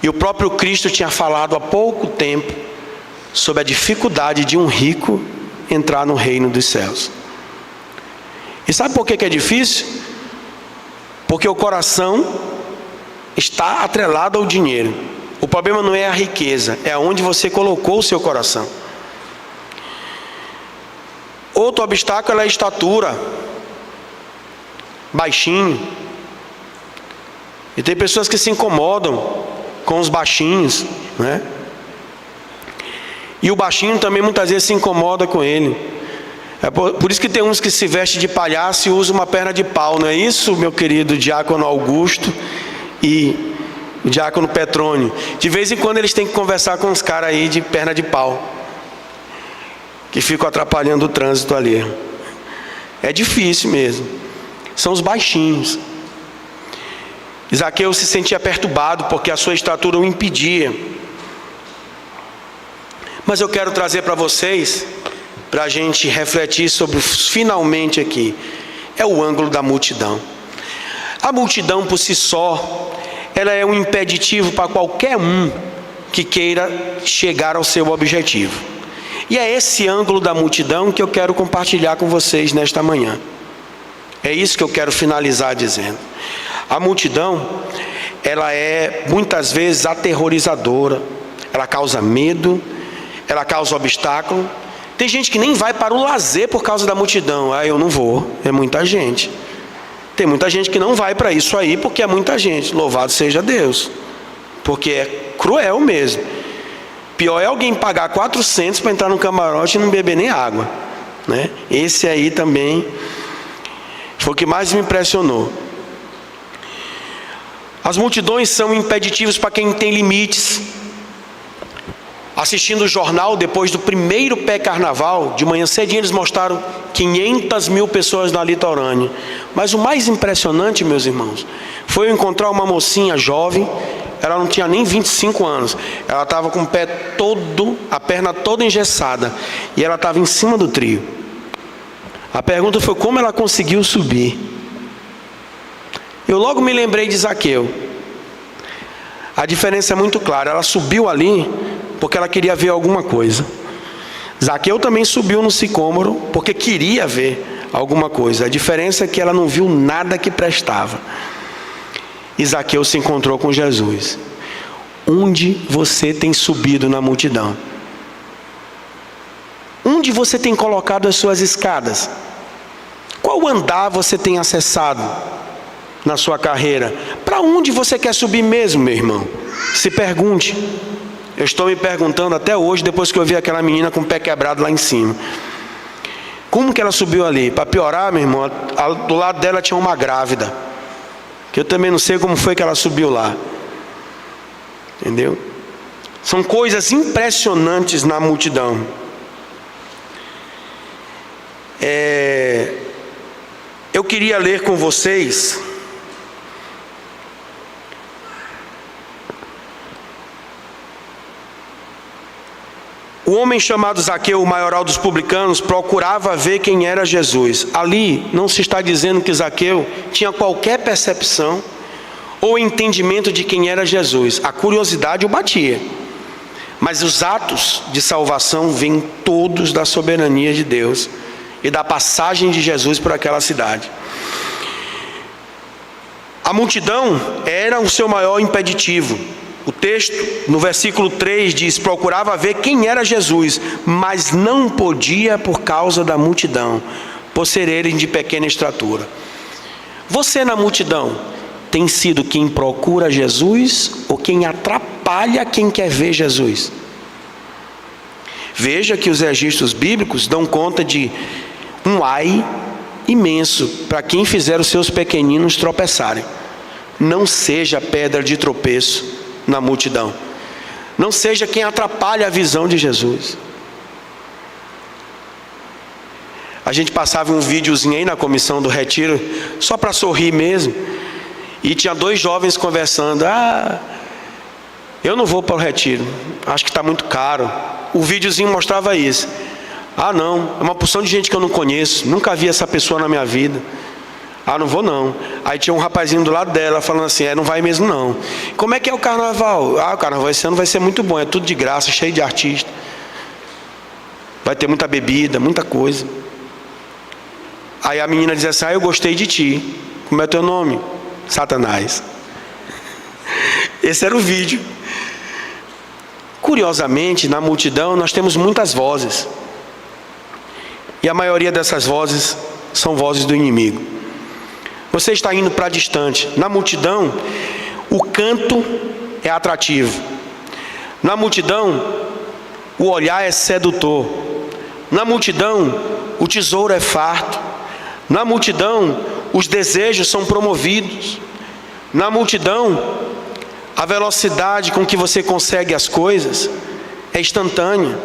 E o próprio Cristo tinha falado há pouco tempo sobre a dificuldade de um rico entrar no reino dos céus. E sabe por que é difícil? Porque o coração está atrelado ao dinheiro. O problema não é a riqueza, é onde você colocou o seu coração. Outro obstáculo é a estatura. Baixinho. E tem pessoas que se incomodam com os baixinhos, né? E o baixinho também muitas vezes se incomoda com ele. É por isso que tem uns que se vestem de palhaço e usam uma perna de pau, não é isso, meu querido diácono Augusto e o diácono Petrônio? De vez em quando eles têm que conversar com uns caras aí de perna de pau, que ficam atrapalhando o trânsito ali. É difícil mesmo. São os baixinhos. Zaqueu se sentia perturbado porque a sua estatura o impedia. Mas eu quero trazer para vocês, para a gente refletir sobre finalmente aqui, é o ângulo da multidão. A multidão por si só, ela é um impeditivo para qualquer um que queira chegar ao seu objetivo. E é esse ângulo da multidão que eu quero compartilhar com vocês nesta manhã. É isso que eu quero finalizar dizendo. A multidão, ela é muitas vezes aterrorizadora, ela causa medo, ela causa obstáculo. Tem gente que nem vai para o lazer por causa da multidão. Eu não vou, é muita gente. Tem muita gente que não vai para isso aí porque é muita gente. Louvado seja Deus, porque é cruel mesmo. Pior é alguém pagar 400 para entrar no camarote e não beber nem água, né? Esse aí também foi o que mais me impressionou. As multidões são impeditivos para quem tem limites. Assistindo o jornal, depois do primeiro pré-carnaval, de manhã cedinho eles mostraram 500 mil pessoas na litorânea. Mas o mais impressionante, meus irmãos, foi eu encontrar uma mocinha jovem. Ela não tinha nem 25 anos. Ela estava com o pé todo, a perna toda engessada. E ela estava em cima do trio. A pergunta foi como ela conseguiu subir. Eu logo me lembrei de Zaqueu. A diferença é muito clara. Ela subiu ali porque ela queria ver alguma coisa. Zaqueu também subiu no sicômoro porque queria ver alguma coisa. A diferença é que ela não viu nada que prestava. E Zaqueu se encontrou com Jesus. Onde você tem subido na multidão? Onde você tem colocado as suas escadas? Qual andar você tem acessado na sua carreira? Para onde você quer subir mesmo, meu irmão? Se pergunte. Eu estou me perguntando até hoje, depois que eu vi aquela menina com o pé quebrado lá em cima. Como que ela subiu ali? Para piorar, meu irmão, do lado dela tinha uma grávida. Que eu também não sei como foi que ela subiu lá. Entendeu? São coisas impressionantes na multidão. Eu queria ler com vocês o homem chamado Zaqueu, o maioral dos publicanos, procurava ver quem era Jesus. Ali não se está dizendo que Zaqueu tinha qualquer percepção ou entendimento de quem era Jesus. A curiosidade o batia. Mas os atos de salvação vêm todos da soberania de Deus e da passagem de Jesus por aquela cidade. A multidão era o seu maior impeditivo. O texto, no versículo 3, diz: procurava ver quem era Jesus, mas não podia por causa da multidão, por serem de pequena estatura. Você na multidão tem sido quem procura Jesus ou quem atrapalha quem quer ver Jesus? Veja que os registros bíblicos dão conta de um ai imenso para quem fizer os seus pequeninos tropeçarem. Não seja pedra de tropeço na multidão. Não seja quem atrapalha a visão de Jesus. A gente passava um videozinho aí na comissão do retiro, só para sorrir mesmo, e tinha 2 jovens conversando: eu não vou para o retiro, acho que está muito caro. O videozinho mostrava isso. Não, é uma porção de gente que eu não conheço, nunca vi essa pessoa na minha vida. Não vou não. Aí tinha um rapazinho do lado dela falando assim: não vai mesmo não. Como é que é o carnaval? O carnaval esse ano vai ser muito bom, é tudo de graça, cheio de artista. Vai ter muita bebida, muita coisa. Aí a menina dizia assim: eu gostei de ti. Como é o teu nome? Satanás. Esse era o vídeo. Curiosamente, na multidão nós temos muitas vozes. E a maioria dessas vozes são vozes do inimigo. Você está indo para distante. Na multidão, o canto é atrativo. Na multidão, o olhar é sedutor. Na multidão, o tesouro é farto. Na multidão, os desejos são promovidos. Na multidão, a velocidade com que você consegue as coisas é instantânea.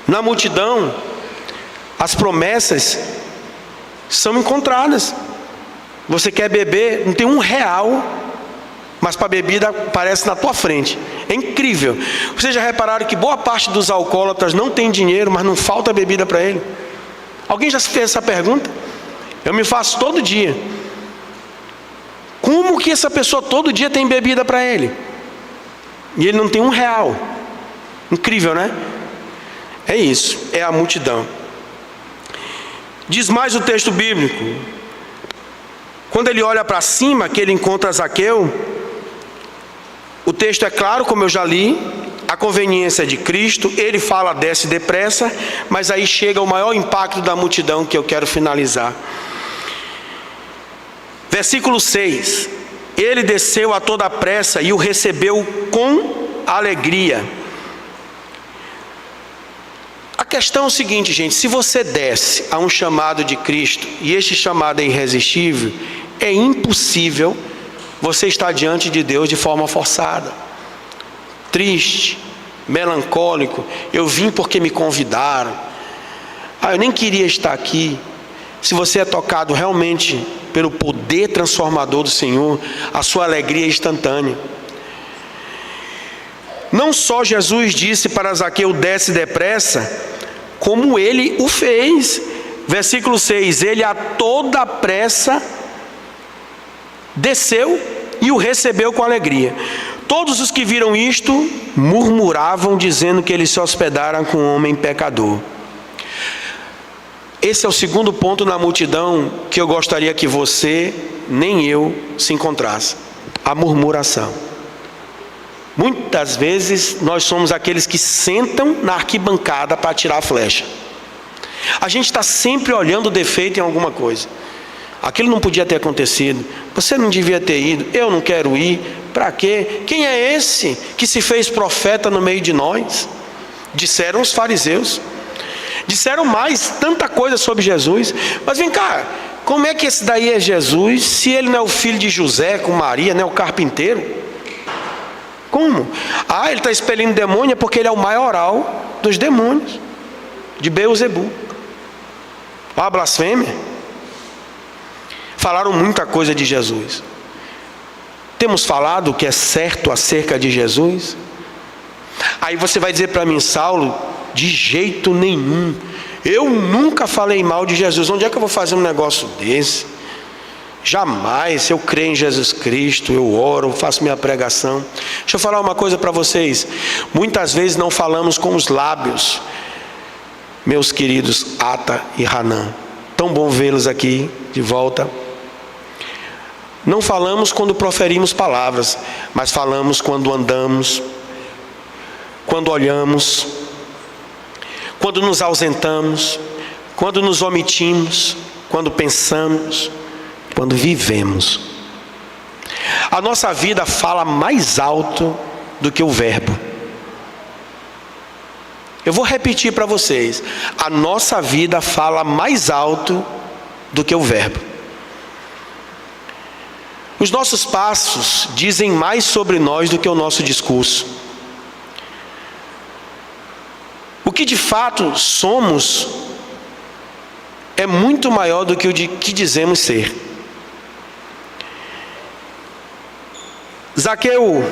Na multidão, as promessas são encontradas. Você quer beber, não tem R$1, mas para a bebida aparece na tua frente. É incrível. Vocês já repararam que boa parte dos alcoólatras não tem dinheiro, mas não falta bebida para ele? Alguém já se fez essa pergunta? Eu me faço todo dia. Como que essa pessoa todo dia tem bebida para ele? E ele não tem R$1. Incrível, né? É isso, é a multidão. Diz mais o texto bíblico. Quando ele olha para cima, que ele encontra Zaqueu, o texto é claro, como eu já li, a conveniência de Cristo. Ele fala: desce depressa, mas aí chega o maior impacto da multidão, que eu quero finalizar. Versículo 6: ele desceu a toda pressa e o recebeu com alegria. A questão é o seguinte, gente: se você desce a um chamado de Cristo, e este chamado é irresistível, é impossível você estar diante de Deus de forma forçada, triste, melancólico. Eu vim porque me convidaram, eu nem queria estar aqui. Se você é tocado realmente pelo poder transformador do Senhor, a sua alegria é instantânea. Não só Jesus disse para Zaqueu: desce depressa, como ele o fez. Versículo 6: ele a toda pressa desceu e o recebeu com alegria. Todos os que viram isto murmuravam, dizendo que ele se hospedara com um homem pecador. Esse é o segundo ponto na multidão que eu gostaria que você, nem eu, se encontrasse: a murmuração. Muitas vezes nós somos aqueles que sentam na arquibancada para tirar a flecha. A gente está sempre olhando o defeito em alguma coisa. Aquilo não podia ter acontecido, você não devia ter ido, eu não quero ir, para quê? Quem é esse que se fez profeta no meio de nós? Disseram os fariseus. Disseram mais tanta coisa sobre Jesus. Mas vem cá, como é que esse daí é Jesus, se ele não é o filho de José com Maria, não é o carpinteiro? Como? Ah, ele está expelindo demônio, é porque ele é o maioral dos demônios, de Beelzebu. Olha a blasfêmia. Falaram muita coisa de Jesus. Temos falado o que é certo acerca de Jesus? Aí você vai dizer para mim: Saulo, de jeito nenhum, eu nunca falei mal de Jesus. Onde é que eu vou fazer um negócio desse? Jamais. Eu creio em Jesus Cristo, eu oro, faço minha pregação. Deixa eu falar uma coisa para vocês: muitas vezes não falamos com os lábios, meus queridos Ata e Hanan. Tão bom vê-los aqui de volta. Não falamos quando proferimos palavras, mas falamos quando andamos, quando olhamos, quando nos ausentamos, quando nos omitimos, quando pensamos, quando vivemos. A nossa vida fala mais alto do que o verbo. Eu vou repetir para vocês: a nossa vida fala mais alto do que o verbo. Os nossos passos dizem mais sobre nós do que o nosso discurso. O que de fato somos é muito maior do que o que dizemos ser. Zaqueu,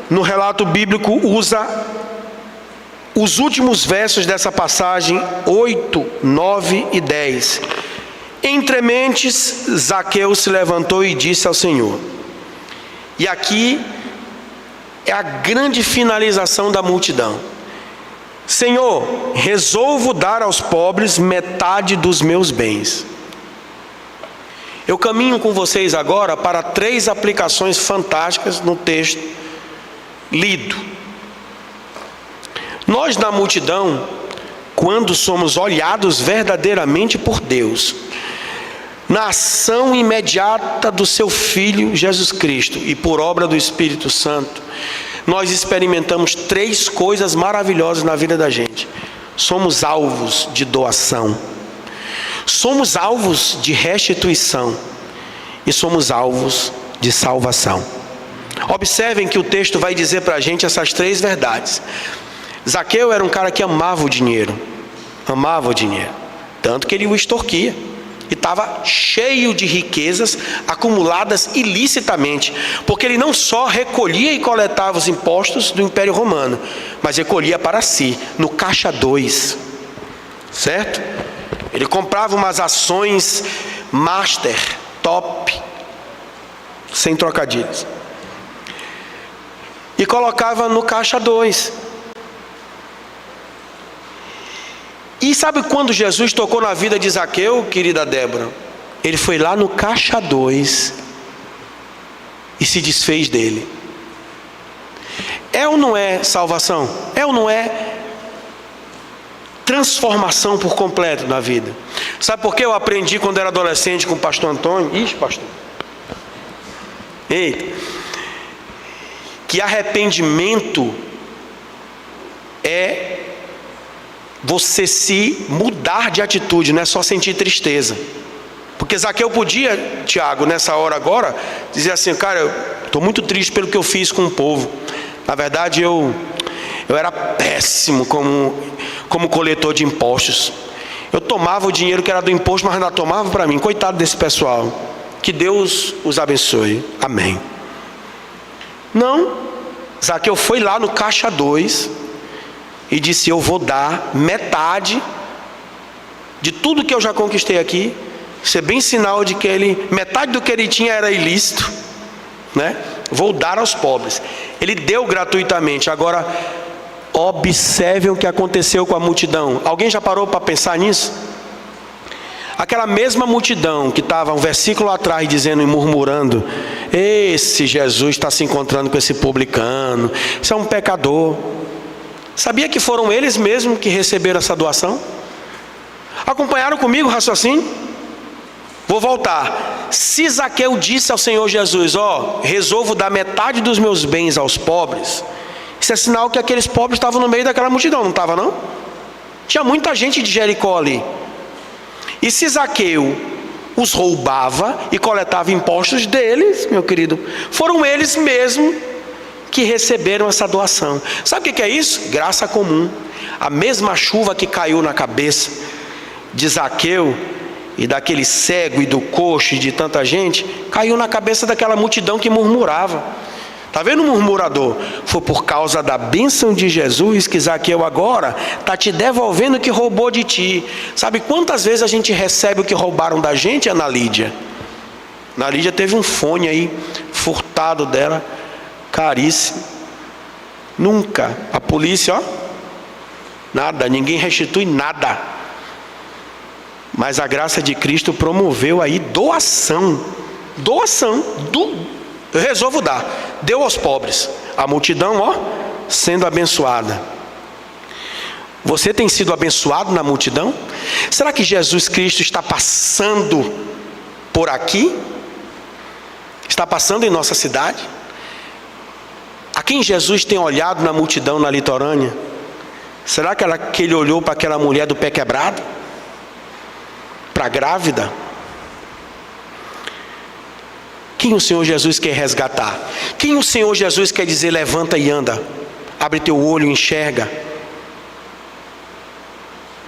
no relato bíblico, usa os últimos versos dessa passagem, 8, 9 e 10. Entre mentes, Zaqueu se levantou e disse ao Senhor. E aqui é a grande finalização da multidão: Senhor, resolvo dar aos pobres metade dos meus bens. Eu caminho com vocês agora para 3 aplicações fantásticas no texto lido. Nós, na multidão, quando somos olhados verdadeiramente por Deus, na ação imediata do seu Filho Jesus Cristo e por obra do Espírito Santo, nós experimentamos 3 coisas maravilhosas na vida da gente. Somos alvos de doação, somos alvos de restituição e somos alvos de salvação. Observem que o texto vai dizer para a gente essas 3 verdades. Zaqueu era um cara que amava o dinheiro, tanto que ele o extorquia. E estava cheio de riquezas acumuladas ilicitamente, porque ele não só recolhia e coletava os impostos do Império Romano, mas recolhia para si, no caixa 2, certo? Ele comprava umas ações master, top, sem trocadilhos, e colocava no caixa 2. E sabe quando Jesus tocou na vida de Zaqueu, querida Débora? Ele foi lá no caixa 2 e se desfez dele. É ou não é salvação? É ou não é transformação por completo na vida? Sabe por que eu aprendi quando era adolescente com o pastor Antônio? Ixi, pastor. Eita. Que arrependimento é você se mudar de atitude, não é só sentir tristeza. Porque Zaqueu podia, Tiago, nessa hora agora, dizer assim: cara, eu estou muito triste pelo que eu fiz com o povo. Na verdade, eu era péssimo como coletor de impostos. Eu tomava o dinheiro que era do imposto, mas ainda tomava para mim. Coitado desse pessoal. Que Deus os abençoe. Amém. Não. Zaqueu foi lá no caixa 2 e disse: eu vou dar metade de tudo que eu já conquistei aqui. Isso é bem sinal de que metade do que ele tinha era ilícito, né? Vou dar aos pobres. Ele deu gratuitamente. Agora, observem o que aconteceu com a multidão. Alguém já parou para pensar nisso? Aquela mesma multidão que estava um versículo atrás dizendo e murmurando: esse Jesus está se encontrando com esse publicano, isso é um pecador. Sabia que foram eles mesmos que receberam essa doação? Acompanharam comigo o raciocínio? Vou voltar. Se Zaqueu disse ao Senhor Jesus: resolvo dar metade dos meus bens aos pobres, isso é sinal que aqueles pobres estavam no meio daquela multidão, não estava não? Tinha muita gente de Jericó ali. E se Zaqueu os roubava e coletava impostos deles, meu querido, foram eles mesmos que receberam essa doação. Sabe o que é isso? Graça comum. A mesma chuva que caiu na cabeça de Zaqueu e daquele cego e do coxo e de tanta gente, caiu na cabeça daquela multidão que murmurava. Está vendo o murmurador? Foi por causa da bênção de Jesus que Zaqueu agora está te devolvendo o que roubou de ti. Sabe quantas vezes a gente recebe o que roubaram da gente, Ana Lídia? Ana Lídia teve um fone aí, furtado dela, caríssimo. Nunca. A polícia, nada, ninguém restitui nada. Mas a graça de Cristo promoveu aí doação. Eu resolvo dar. Deu aos pobres. A multidão, sendo abençoada. Você tem sido abençoado na multidão? Será que Jesus Cristo está passando por aqui? Está passando em nossa cidade? A quem Jesus tem olhado na multidão na litorânea? Será que ele olhou para aquela mulher do pé quebrado? Para a grávida? Quem o Senhor Jesus quer resgatar? Quem o Senhor Jesus quer dizer levanta e anda? Abre teu olho e enxerga.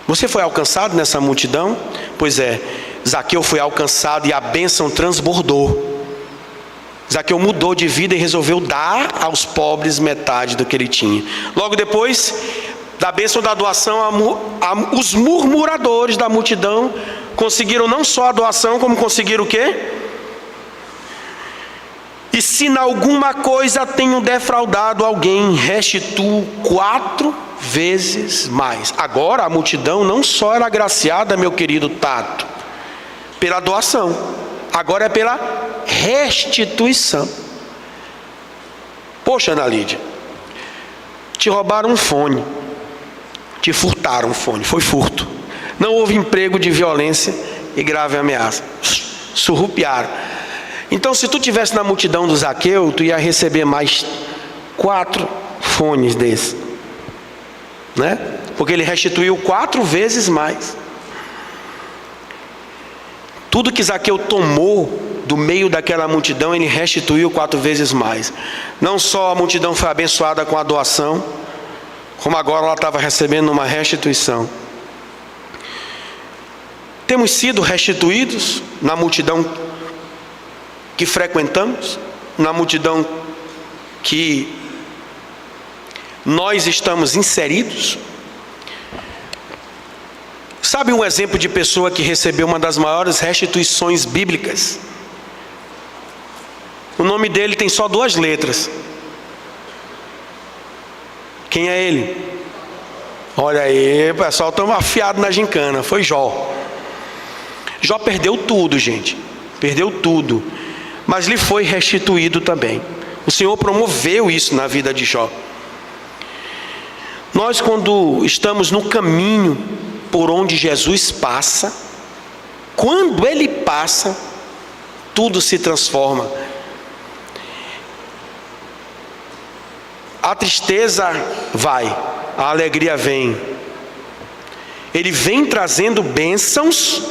Você foi alcançado nessa multidão? Pois é, Zaqueu foi alcançado e a bênção transbordou. Zaqueu mudou de vida e resolveu dar aos pobres metade do que ele tinha. Logo depois da bênção da doação, os murmuradores da multidão conseguiram não só a doação, como conseguiram o quê? E se em alguma coisa tenho defraudado alguém, restituo 4 vezes mais. Agora a multidão não só era agraciada, meu querido Tato, pela doação, agora é pela restituição. Poxa, Ana Lídia, te roubaram um fone, te furtaram um fone, foi furto. Não houve emprego de violência e grave ameaça. Surrupiaram. Então, se tu estivesse na multidão do Zaqueu, tu ia receber mais 4 fones desses, né? Porque ele restituiu 4 vezes mais. Tudo que Zaqueu tomou do meio daquela multidão, ele restituiu 4 vezes mais. Não só a multidão foi abençoada com a doação, como agora ela estava recebendo uma restituição. Temos sido restituídos na multidão que frequentamos, na multidão que nós estamos inseridos. Sabe um exemplo de pessoa que recebeu uma das maiores restituições bíblicas? O nome dele tem só 2 letras. Quem é ele? Olha aí, o pessoal está afiado na gincana. Foi Jó. Jó perdeu tudo, gente. Perdeu tudo. Mas lhe foi restituído também. O Senhor promoveu isso na vida de Jó. Nós, quando estamos no caminho por onde Jesus passa, quando Ele passa, tudo se transforma. A tristeza vai, a alegria vem. Ele vem trazendo bênçãos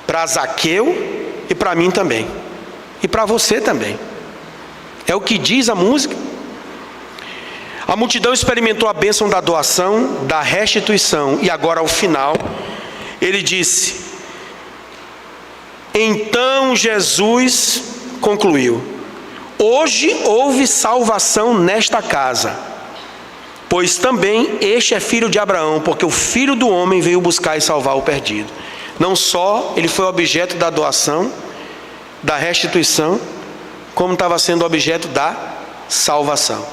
para Zaqueu e para mim também. E para você também. É o que diz a música. A multidão experimentou a bênção da doação, da restituição. E agora ao final, ele disse: então Jesus concluiu: hoje houve salvação nesta casa, pois também este é filho de Abraão, porque o Filho do Homem veio buscar e salvar o perdido. Não só ele foi objeto da doação, da restituição, como estava sendo objeto da salvação.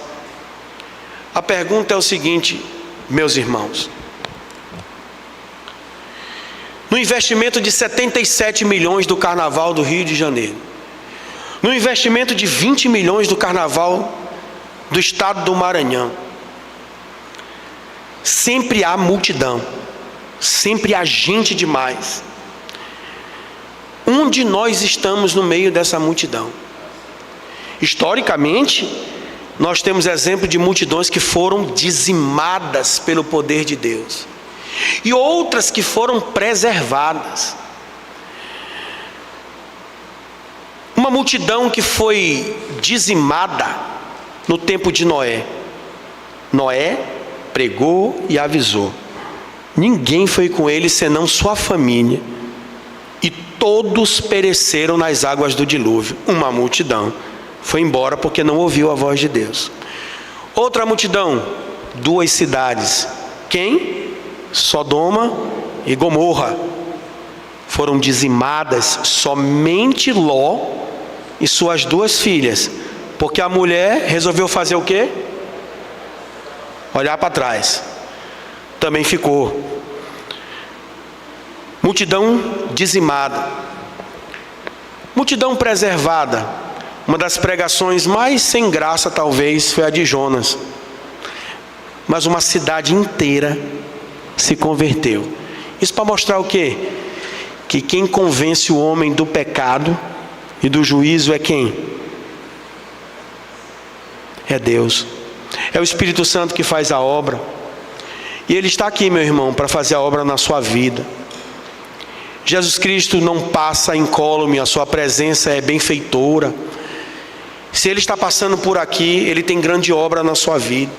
A pergunta é o seguinte, meus irmãos: no investimento de 77 milhões do Carnaval do Rio de Janeiro, no investimento de 20 milhões do Carnaval do Estado do Maranhão, sempre há multidão, sempre há gente demais. Onde nós estamos no meio dessa multidão? Historicamente, nós temos exemplo de multidões que foram dizimadas pelo poder de Deus, e outras que foram preservadas. Uma multidão que foi dizimada no tempo de Noé. Noé pregou e avisou. Ninguém foi com ele senão sua família. E todos pereceram nas águas do dilúvio. Uma multidão foi embora porque não ouviu a voz de Deus. Outra multidão, 2 cidades. Quem? Sodoma e Gomorra. Foram dizimadas, somente Ló e suas 2 filhas. Porque a mulher resolveu fazer o quê? Olhar para trás. Também ficou. Multidão dizimada. Multidão preservada. Uma das pregações mais sem graça talvez foi a de Jonas. Mas uma cidade inteira se converteu. Isso para mostrar o quê? Que quem convence o homem do pecado e do juízo é quem? É Deus. É o Espírito Santo que faz a obra. E Ele está aqui, meu irmão, para fazer a obra na sua vida. Jesus Cristo não passa incólume, a sua presença é benfeitora. Se Ele está passando por aqui, Ele tem grande obra na sua vida.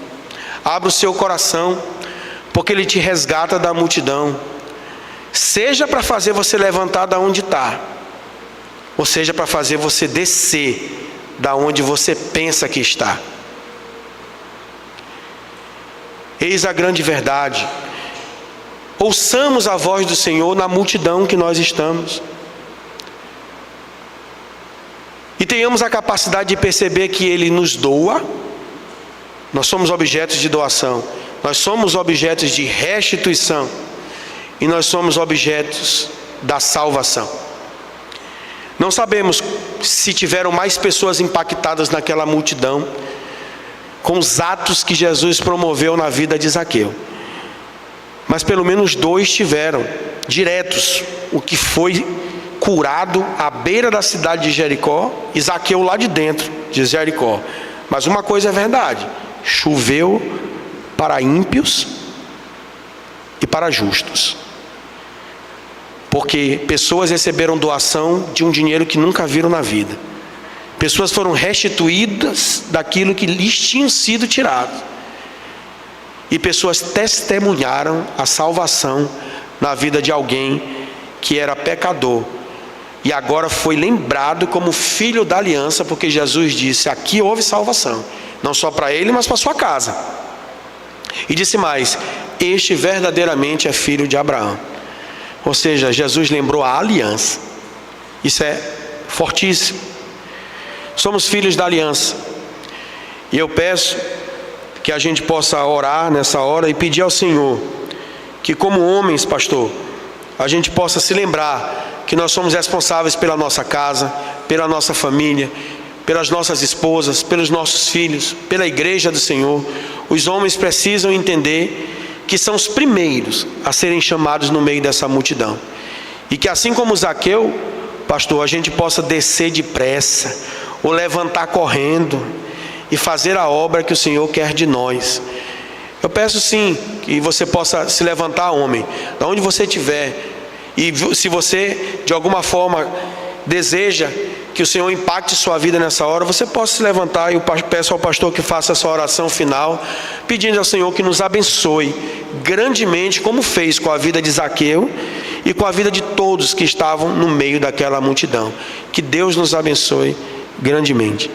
Abra o seu coração, porque Ele te resgata da multidão. Seja para fazer você levantar da onde está, ou seja para fazer você descer da onde você pensa que está. Eis a grande verdade. Ouçamos a voz do Senhor na multidão que nós estamos. E tenhamos a capacidade de perceber que Ele nos doa. Nós somos objetos de doação. Nós somos objetos de restituição. E nós somos objetos da salvação. Não sabemos se tiveram mais pessoas impactadas naquela multidão com os atos que Jesus promoveu na vida de Zaqueu. Mas pelo menos 2 tiveram, diretos, o que foi curado à beira da cidade de Jericó e Zaqueu lá de dentro de Jericó. Mas uma coisa é verdade, choveu para ímpios e para justos. Porque pessoas receberam doação de um dinheiro que nunca viram na vida. Pessoas foram restituídas daquilo que lhes tinha sido tirado. E pessoas testemunharam a salvação na vida de alguém que era pecador. E agora foi lembrado como filho da aliança, porque Jesus disse, aqui houve salvação. Não só para ele, mas para sua casa. E disse mais, este verdadeiramente é filho de Abraão. Ou seja, Jesus lembrou a aliança. Isso é fortíssimo. Somos filhos da aliança. E eu peço que a gente possa orar nessa hora e pedir ao Senhor que, como homens, pastor, a gente possa se lembrar que nós somos responsáveis pela nossa casa, pela nossa família, pelas nossas esposas, pelos nossos filhos, pela igreja do Senhor. Os homens precisam entender que são os primeiros a serem chamados no meio dessa multidão. E que assim como Zaqueu, pastor, a gente possa descer depressa, ou levantar correndo, e fazer a obra que o Senhor quer de nós. Eu peço sim, que você possa se levantar, homem, de onde você estiver, e se você de alguma forma deseja que o Senhor impacte sua vida nessa hora, você possa se levantar, e eu peço ao pastor que faça essa oração final, pedindo ao Senhor que nos abençoe grandemente, como fez com a vida de Zaqueu e com a vida de todos que estavam no meio daquela multidão. Que Deus nos abençoe grandemente.